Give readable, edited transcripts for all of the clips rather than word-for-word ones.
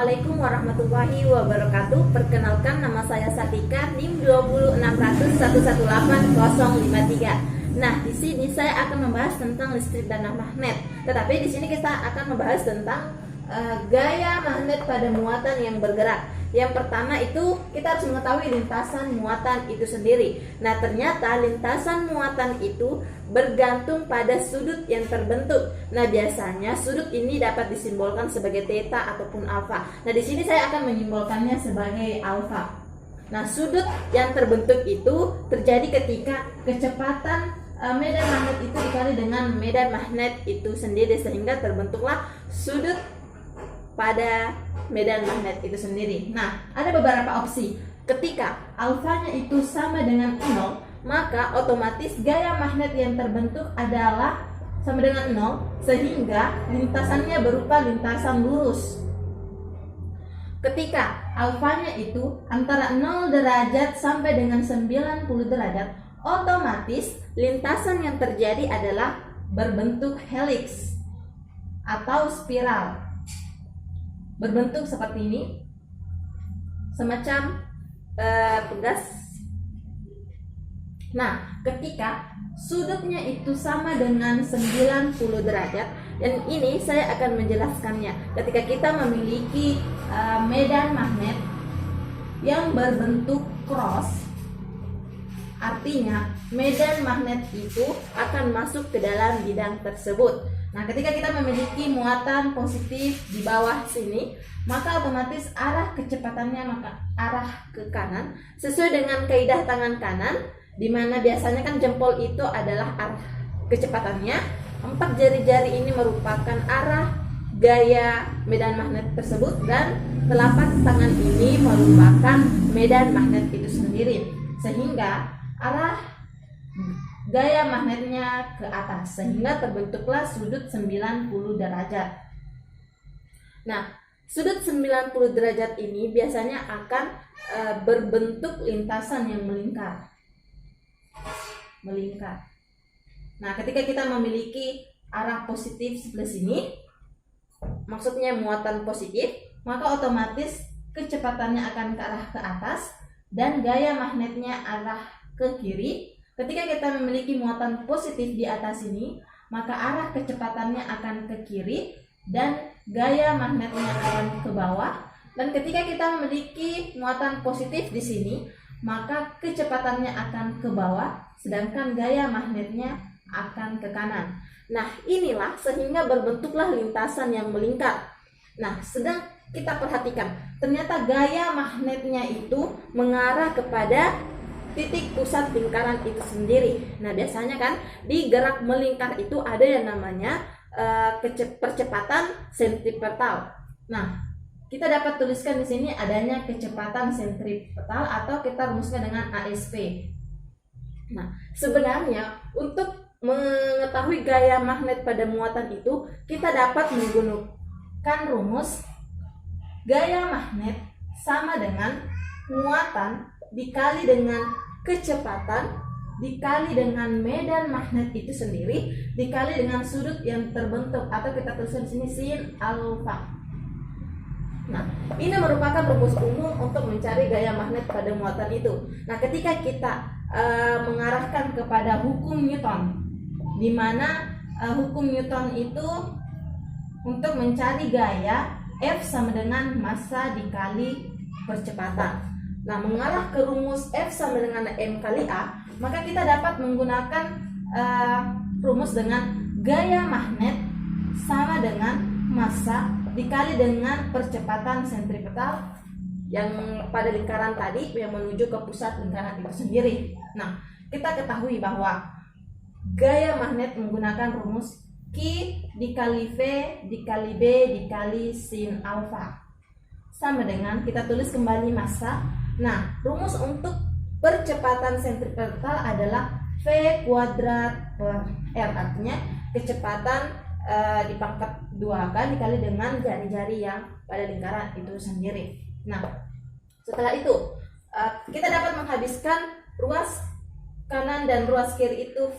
Assalamualaikum warahmatullahi wabarakatuh. Perkenalkan, nama saya Satika, NIM 20600118053. Nah, di sini saya akan membahas tentang listrik dan magnet. Tetapi di sini kita akan membahas tentang gaya magnet pada muatan yang bergerak. Yang pertama itu kita harus mengetahui lintasan muatan itu sendiri. Nah, ternyata lintasan muatan itu bergantung pada sudut yang terbentuk. Nah, biasanya sudut ini dapat disimbolkan sebagai theta ataupun alfa. Nah, di sini saya akan menyimbolkannya sebagai alfa. Nah, sudut yang terbentuk itu terjadi ketika kecepatan medan magnet itu dikali dengan medan magnet itu sendiri, sehingga terbentuklah sudut pada medan magnet itu sendiri. Nah, ada beberapa opsi. Ketika alfanya itu sama dengan 0, maka otomatis gaya magnet yang terbentuk adalah sama dengan 0, sehingga lintasannya berupa lintasan lurus. Ketika alfanya itu antara 0 derajat sampai dengan 90 derajat, otomatis lintasan yang terjadi adalah berbentuk heliks atau spiral. Berbentuk seperti ini, semacam pegas. Nah, ketika sudutnya itu sama dengan 90 derajat, dan ini saya akan menjelaskannya. Ketika kita memiliki medan magnet yang berbentuk cross, artinya medan magnet itu akan masuk ke dalam bidang tersebut. Nah, ketika kita memiliki muatan positif di bawah sini, maka otomatis arah kecepatannya maka arah ke kanan sesuai dengan kaidah tangan kanan, di mana biasanya kan jempol itu adalah arah kecepatannya. 4 jari-jari ini merupakan arah gaya medan magnet tersebut, dan telapak tangan ini merupakan medan magnet itu sendiri, sehingga arah gaya magnetnya ke atas, sehingga terbentuklah sudut 90 derajat. Nah, sudut 90 derajat ini biasanya akan berbentuk lintasan yang melingkar. Nah, ketika kita memiliki arah positif sebelah sini, maksudnya muatan positif, maka otomatis kecepatannya akan ke arah ke atas dan gaya magnetnya arah ke kiri. Ketika kita memiliki muatan positif di atas ini, maka arah kecepatannya akan ke kiri dan gaya magnetnya akan ke bawah. Dan ketika kita memiliki muatan positif di sini, maka kecepatannya akan ke bawah, sedangkan gaya magnetnya akan ke kanan. Nah, inilah sehingga berbentuklah lintasan yang melingkar. Nah, sedang kita perhatikan, ternyata gaya magnetnya itu mengarah kepada titik pusat lingkaran itu sendiri. Nah, biasanya kan di gerak melingkar itu ada yang namanya percepatan sentripetal. Nah, kita dapat tuliskan di sini adanya kecepatan sentripetal atau kita rumuskan dengan ASP. Nah, sebenarnya untuk mengetahui gaya magnet pada muatan itu, kita dapat menggunakan rumus gaya magnet sama dengan muatan dikali dengan kecepatan dikali dengan medan magnet itu sendiri dikali dengan sudut yang terbentuk, atau kita tuliskan di sini sin alfa. Nah, ini merupakan rumus umum untuk mencari gaya magnet pada muatan itu. Nah, ketika kita mengarahkan kepada hukum Newton, di mana hukum Newton itu untuk mencari gaya F sama dengan massa dikali percepatan. Nah, mengarah ke rumus F sama dengan M kali A, maka kita dapat menggunakan rumus dengan gaya magnet sama dengan massa dikali dengan percepatan sentripetal yang pada lingkaran tadi yang menuju ke pusat lingkaran itu sendiri. Nah, kita ketahui bahwa gaya magnet menggunakan rumus Q dikali V dikali B dikali sin alfa sama dengan, kita tulis kembali massa. Nah, rumus untuk percepatan sentripetal adalah V kuadrat per R, artinya kecepatan dipangkat 2 dikali dengan jari-jari yang pada lingkaran itu sendiri. Nah, setelah itu kita dapat menghabiskan ruas kanan dan ruas kiri itu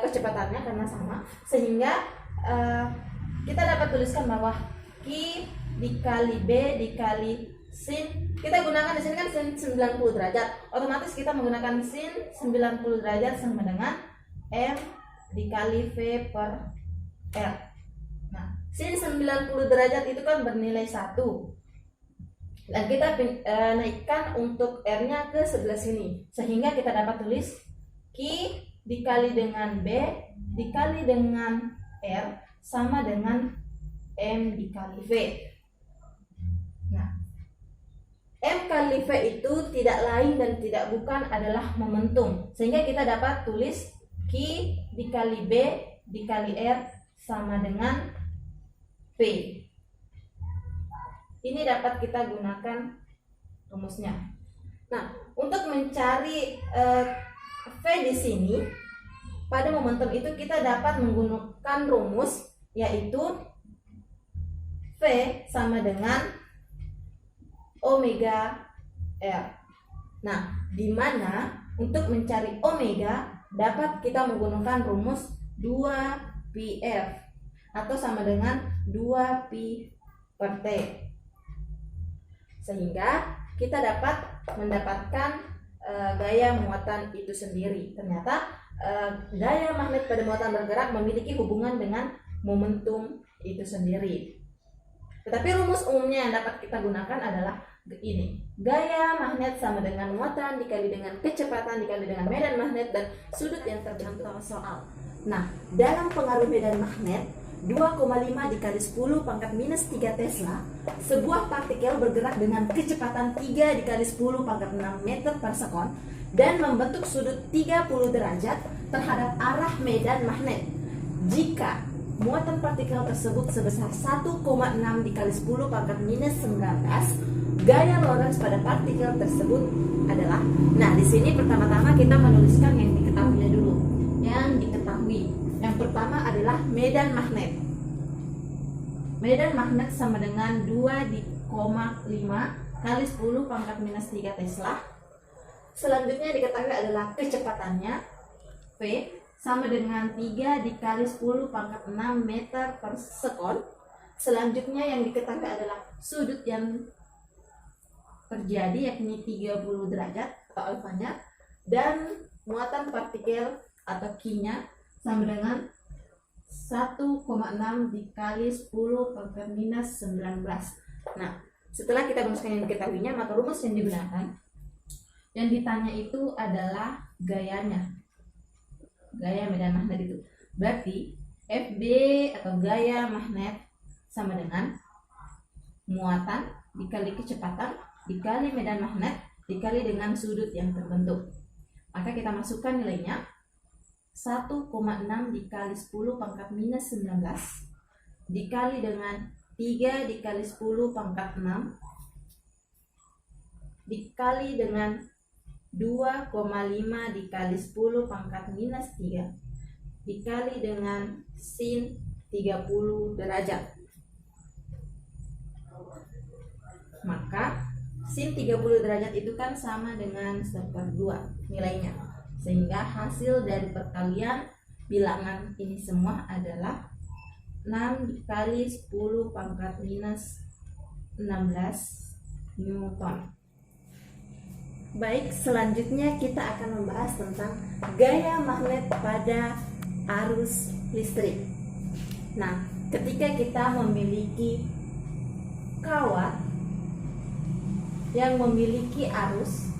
kecepatannya karena sama, sehingga kita dapat tuliskan bahwa Q dikali B dikali sin. Kita gunakan di sini kan sin 90 derajat. Otomatis kita menggunakan sin 90 derajat sama dengan M dikali V per R. Nah, sin 90 derajat itu kan bernilai 1. Dan kita naikkan untuk R-nya ke sebelah sini. Sehingga kita dapat tulis Q dikali dengan B dikali dengan R sama dengan M dikali V. Nah, M kali V itu tidak lain dan tidak bukan adalah momentum. Sehingga kita dapat tulis Q dikali B dikali R sama dengan P. Ini dapat kita gunakan rumusnya. Nah, untuk mencari V di sini pada momentum itu kita dapat menggunakan rumus, yaitu V sama dengan omega R. Nah, di mana untuk mencari omega dapat kita menggunakan rumus 2πf atau sama dengan 2π per T. Sehingga kita dapat mendapatkan gaya muatan itu sendiri. Ternyata gaya magnet pada muatan bergerak memiliki hubungan dengan momentum itu sendiri. Tetapi rumus umumnya yang dapat kita gunakan adalah ini. Gaya magnet sama dengan muatan dikali dengan kecepatan dikali dengan medan magnet dan sudut yang terbentuk. Soal. Nah, dalam pengaruh medan magnet 2,5 dikali 10 pangkat minus 3 Tesla, sebuah partikel bergerak dengan kecepatan 3 dikali 10 pangkat 6 meter per sekon dan membentuk sudut 30 derajat terhadap arah medan magnet. Jika muatan partikel tersebut sebesar 1,6 dikali 10 pangkat minus 19, gaya Lorentz pada partikel tersebut adalah. Nah, di sini pertama-tama kita menuliskan yang diketahui dulu. Yang diketahui. Yang pertama adalah medan magnet. Medan magnet sama dengan 2,5 kali 10 pangkat minus 3 Tesla. Selanjutnya diketahui adalah kecepatannya V sama dengan 3 dikali 10 pangkat 6 meter per sekon. Selanjutnya yang diketahui adalah sudut yang terjadi yakni 30 derajat atau alfanya, dan muatan partikel atau Q-nya sama dengan 1,6 dikali 10 pangkat minus 19. Nah, setelah kita rumuskan yang diketahuinya, maka rumus yang digunakan yang ditanya itu adalah gayanya, gaya medan magnet itu. Berarti FB atau gaya magnet sama dengan muatan dikali kecepatan dikali medan magnet dikali dengan sudut yang terbentuk. Maka kita masukkan nilainya 1,6 dikali 10 pangkat minus 19 dikali dengan 3 dikali 10 pangkat 6 dikali dengan 2,5 dikali 10 pangkat minus 3 dikali dengan sin 30 derajat. Maka sin 30 derajat itu kan sama dengan 1/2 nilainya. Sehingga hasil dari perkalian bilangan ini semua adalah 6 dikali 10 pangkat minus 16 Newton. Baik, selanjutnya kita akan membahas tentang gaya magnet pada arus listrik. Nah, ketika kita memiliki kawat yang memiliki arus,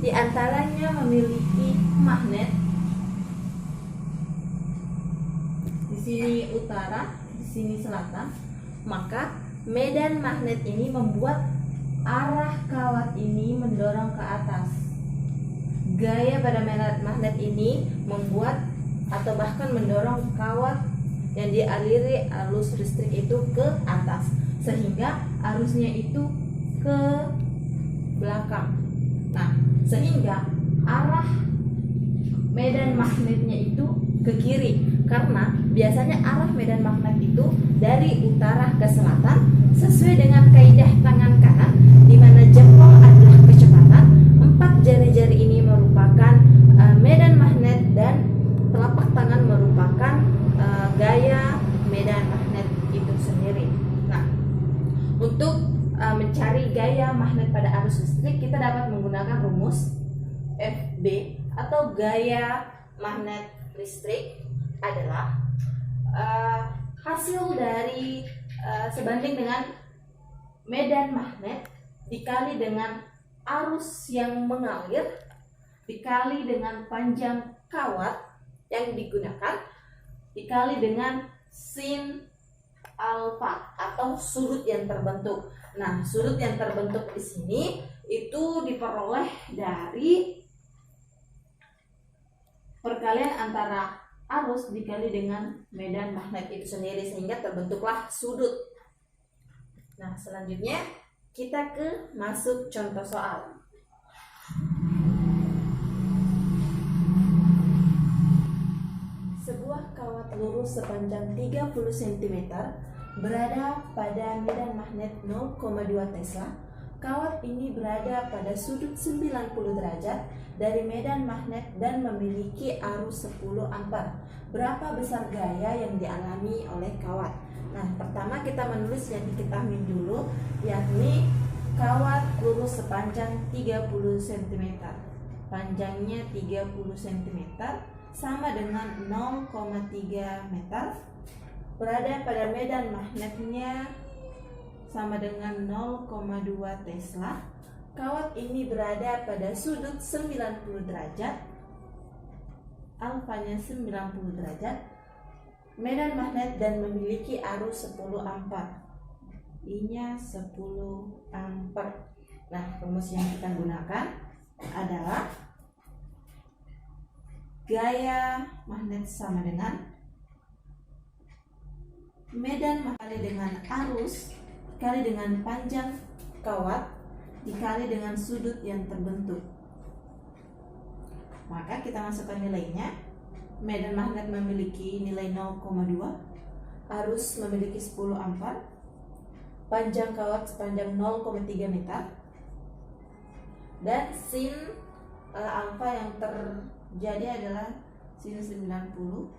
di antaranya memiliki magnet, di sini utara, di sini selatan, maka medan magnet ini membuat arah kawat ini mendorong ke atas. Gaya pada medan magnet ini membuat atau bahkan mendorong kawat yang dialiri arus listrik itu ke atas, sehingga arusnya itu ke belakang. Nah, sehingga arah medan magnetnya itu ke kiri, karena biasanya arah medan magnet itu dari utara ke selatan sesuai dengan kaidah tangan kanan, di mana jempol adalah kecepatan, 4 jari-jari ini merupakan medan magnet, dan telapak tangan merupakan gaya medan magnet itu sendiri. magnet pada arus listrik, kita dapat menggunakan rumus FB atau gaya magnet listrik adalah hasil dari sebanding dengan medan magnet dikali dengan arus yang mengalir dikali dengan panjang kawat yang digunakan dikali dengan sin alfa atau sudut yang terbentuk. Nah, sudut yang terbentuk di sini itu diperoleh dari perkalian antara arus dikali dengan medan magnet itu sendiri sehingga terbentuklah sudut. Nah, selanjutnya kita masuk contoh soal. Sebuah kawat lurus sepanjang 30 cm berada pada medan magnet 0,2 Tesla. Kawat ini berada pada sudut 90 derajat dari medan magnet dan memiliki arus 10 ampere. Berapa besar gaya yang dialami oleh kawat? Nah, pertama kita menulis yang diketahui dulu, yakni kawat lurus sepanjang 30 cm. Panjangnya 30 cm sama dengan 0,3 meter. Berada pada medan magnetnya sama dengan 0,2 Tesla. Kawat ini berada pada sudut 90 derajat. Alfanya 90 derajat. Medan magnet dan memiliki arus 10 ampere. I-nya 10 ampere. Nah, rumus yang kita gunakan adalah gaya magnet sama dengan medan kali dengan arus dikali dengan panjang kawat dikali dengan sudut yang terbentuk. Maka kita masukkan nilainya. Medan magnet memiliki nilai 0,2, arus memiliki 10 ampere, panjang kawat sepanjang 0,3 meter, dan sin alfa yang terjadi adalah sin 90.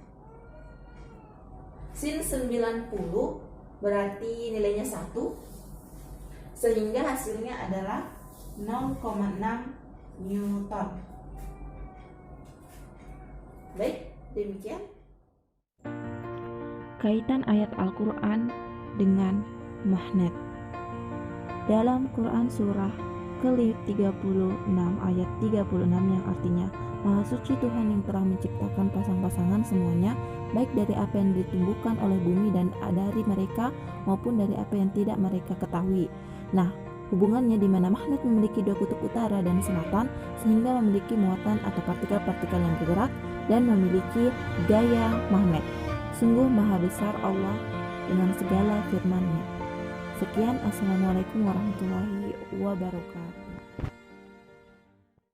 Sin 90 berarti nilainya 1, sehingga hasilnya adalah 0,6 Newton. Baik, demikian kaitan ayat Al-Quran dengan magnet. Dalam Quran surah ke-36 ayat 36 yang artinya, Maha suci Tuhan yang telah menciptakan pasang-pasangan semuanya, baik dari apa yang ditumbuhkan oleh bumi dan dari mereka maupun dari apa yang tidak mereka ketahui. Nah, hubungannya di mana magnet memiliki dua kutub utara dan selatan sehingga memiliki muatan atau partikel-partikel yang bergerak dan memiliki gaya magnet. Sungguh maha besar Allah dengan segala firman-Nya. Sekian, Assalamualaikum warahmatullahi wabarakatuh.